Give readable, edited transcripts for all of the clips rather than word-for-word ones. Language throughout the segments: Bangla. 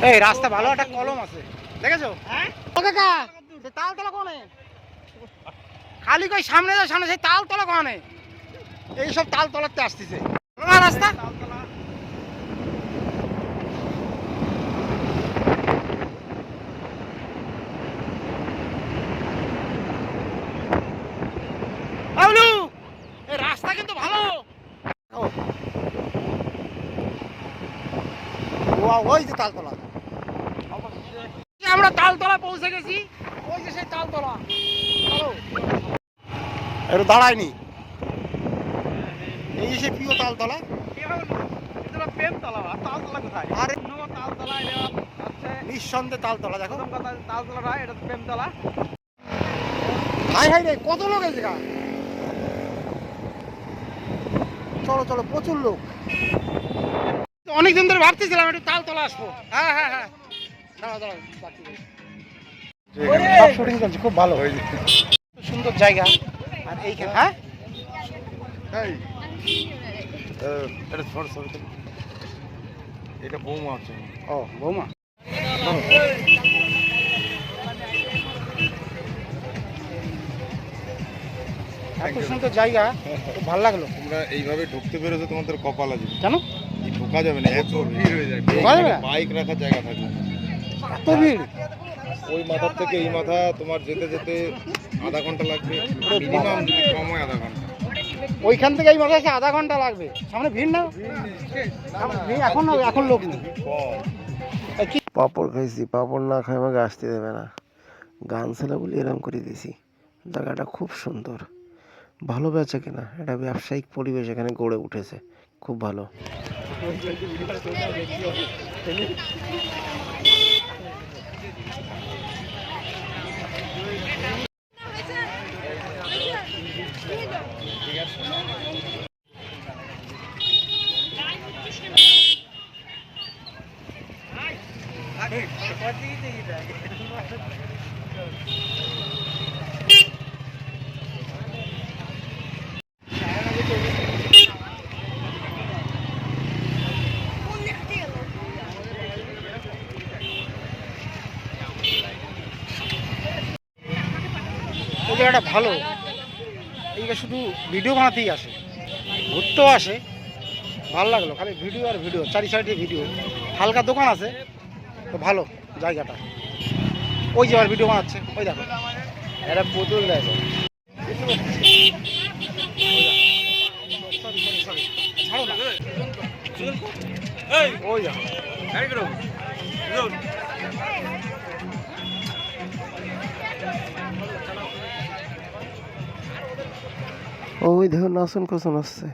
এই রাস্তা ভালো একটা কলম আছে দেখেছো? ও কাকা তালতলা কোনে? খালি কই সামনে যাও, সামনে সেই তালতলা কোনে? এইসব তালতলাতে আসতেছে রাস্তা। এই রাস্তা কিন্তু ভালো। ওই যে তালতলা, আমরা তালতলা পৌঁছে গেছি। ওই যে সেই তালতলা, একটু দাঁড়ায়নি। এই যে সেই প্রিয় তালতলা। নিঃসন্দেহে তালতলা। দেখো তালতলা, এটা তো প্রেমতলা। হাই হাই রে, কত লোক এসে। চলো চলো, প্রচুর লোক। অনেকদিন ধরে ভাবতেছিলাম একটু তালতলা আসবো। হ্যাঁ হ্যাঁ হ্যাঁ, দাঁড়া দাঁড়া, সব শুটিং চলছে, খুব ভালো হয়েছে, সুন্দর জায়গা। আর এইখানে হ্যাঁ এটা বৌমা আছে। ও বৌমা, এত সুন্দর জায়গা, খুব ভালো লাগলো। তোমরা এইভাবে ঢুকতে পেরেছো, তোমাদের কপাল আছে। কেন ঢোকা যাবে না, এত ভিড় হয়ে যায়। বাইক রাখার জায়গা থাকবে, এত ভিড়। ওই মাথার থেকে এই মাথা তোমার যেতে যেতে আধা ঘন্টা লাগবে মিনিমাম, যদি কম হয় আধা ঘন্টা। ওইখান থেকে এই মাথা আধা ঘন্টা লাগবে। সামনে ভিড় না, এখন না, এখন লোক নেই। পাপড় খাইছি, পাপড় না খাই আমাকে আসতে দেবে না। গান ছেলে বলে এরম করে দিছি। জায়গাটা খুব সুন্দর, ভালো বেচা কিনা, একটা ব্যবসায়িক পরিবেশ এখানে গড়ে উঠেছে, খুব ভালো। ওই জায়গাটা ভালো। এইটা শুধু ভিডিও বানাতেই আসে, ঘুরতেও আসে। ভালো লাগলো, খালি ভিডিও আর ভিডিও, চারি সাইডে ভিডিও। হালকা দোকান আছে, তো ভালো জায়গাটা। ওই যে আর ভিডিও বানাচ্ছে, ওই দেখো একটা পুতুল দেখো। ওই দেখো ওই দেখো নাচন কোচন আসছে,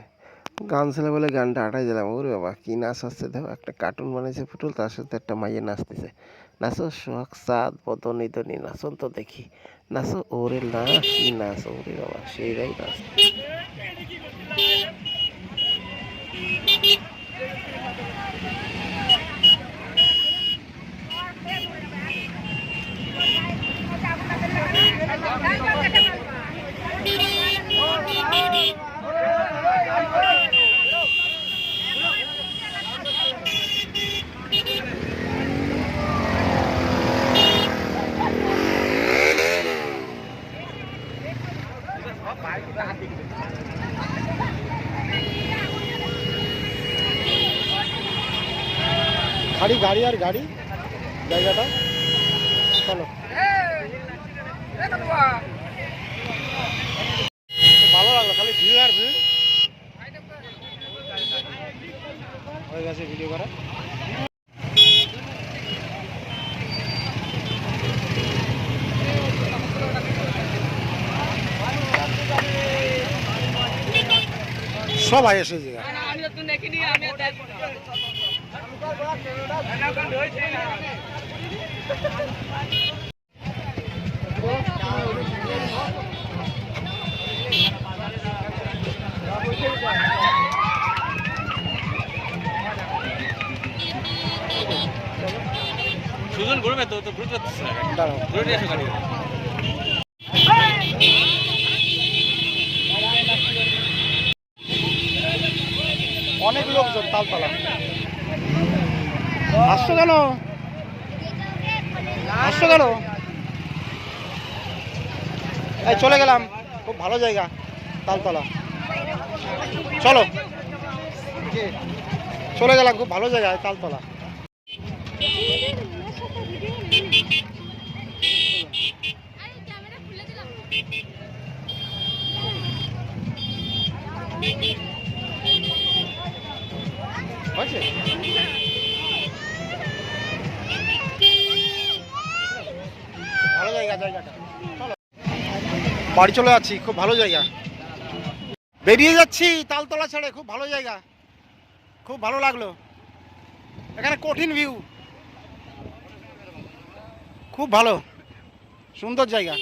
গান ছেলে বলে গানটা আটাই দিলাম। ওরে বাবা কি নাচ আসছে দেখো, একটা কার্টুন বানিয়েছে পুতুল, তার সাথে একটা মাইয়ে নাচতেছে। নাচো সোহাগ চাঁদ বদনি দনি, নাচন তো দেখি, নাচো। ওরে না কি নাচ, ওরে বাবা সেইটাই নাচ। খালি গাড়ি আর গাড়ি, জায়গাটা চলো। ভালো লাগলো, খালি ভিড় আর ভিড়। হয়ে গেছে ভিডিও করা। সবাই এসেছে। সুজন ঘুরবে তো ঘুরতে পারছিস না, ঘুরে নিয়ে এসো গাড়ি। অনেক লোকজন তালতলা। আসছো কেন? আসছো কেন? এই চলে গেলাম, খুব ভালো জায়গা তালতলা। চলো, চলে গেলাম, খুব ভালো জায়গা তালতলা। হয়েছে? ভালো জায়গা, জায়গাটা। চলো, বাড়ি চলে যাচ্ছি, খুব ভালো জায়গা। বেরিয়ে যাচ্ছি তালতলা ছেড়ে, খুব ভালো জায়গা, খুব ভালো লাগলো। এখানে কঠিন ভিউ, খুব ভালো, সুন্দর জায়গা।